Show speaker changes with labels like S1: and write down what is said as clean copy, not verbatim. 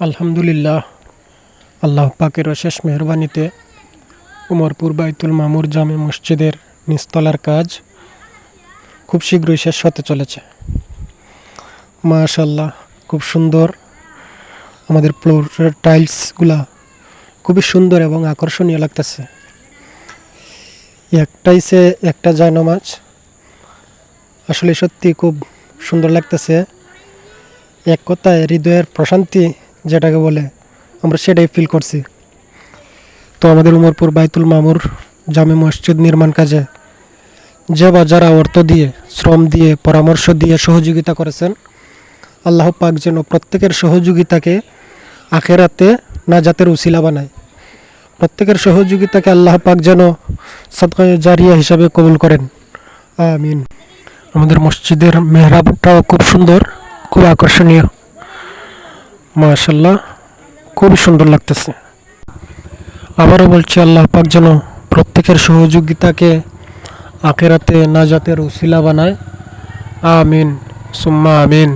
S1: আলহামদুলিল্লাহ, আল্লাহ পাকের অশেষ মেহরবানিতে উমরপুর বাইতুল মামুর জামে মসজিদের নিচতলার কাজ খুব শীঘ্রই শেষ হতে চলেছে। মাশাআল্লাহ, খুব সুন্দর। আমাদের ফ্লোরের টাইলসগুলা খুবই সুন্দর এবং আকর্ষণীয় লাগতেছে। একটাই সে একটা জায়নামাজ, আসলে সত্যি খুব সুন্দর লাগতেছে। এক কথায় হৃদয়ের প্রশান্তি যেটাকে বলে, আমরা সেটাই ফিল করছি। তো আমাদের উমরপুর বাইতুল মামুর জামে মসজিদ নির্মাণ কাজে যে বা যারা অর্থ দিয়ে, শ্রম দিয়ে, পরামর্শ দিয়ে সহযোগিতা করেছেন, আল্লাহ পাক যেন প্রত্যেকের সহযোগিতাকে আখেরাতে নাজাতের উসিলা বানায়। প্রত্যেকের সহযোগিতাকে আল্লাহ পাক যেন সদকায়ে জারিয়া হিসাবে কবুল করেন, আমিন। আমাদের মসজিদের মেহরাবটাও খুব সুন্দর, খুব আকর্ষণীয়। মাশাআল্লাহ, খুবই সুন্দর লাগতেছে। আবারও বলছি, আল্লাহ পাক যেন প্রত্যেকের সহযোগিতাকে আখেরাতে নাজাতের উসিলা বানায়, আমিন সুম্মা আমিন।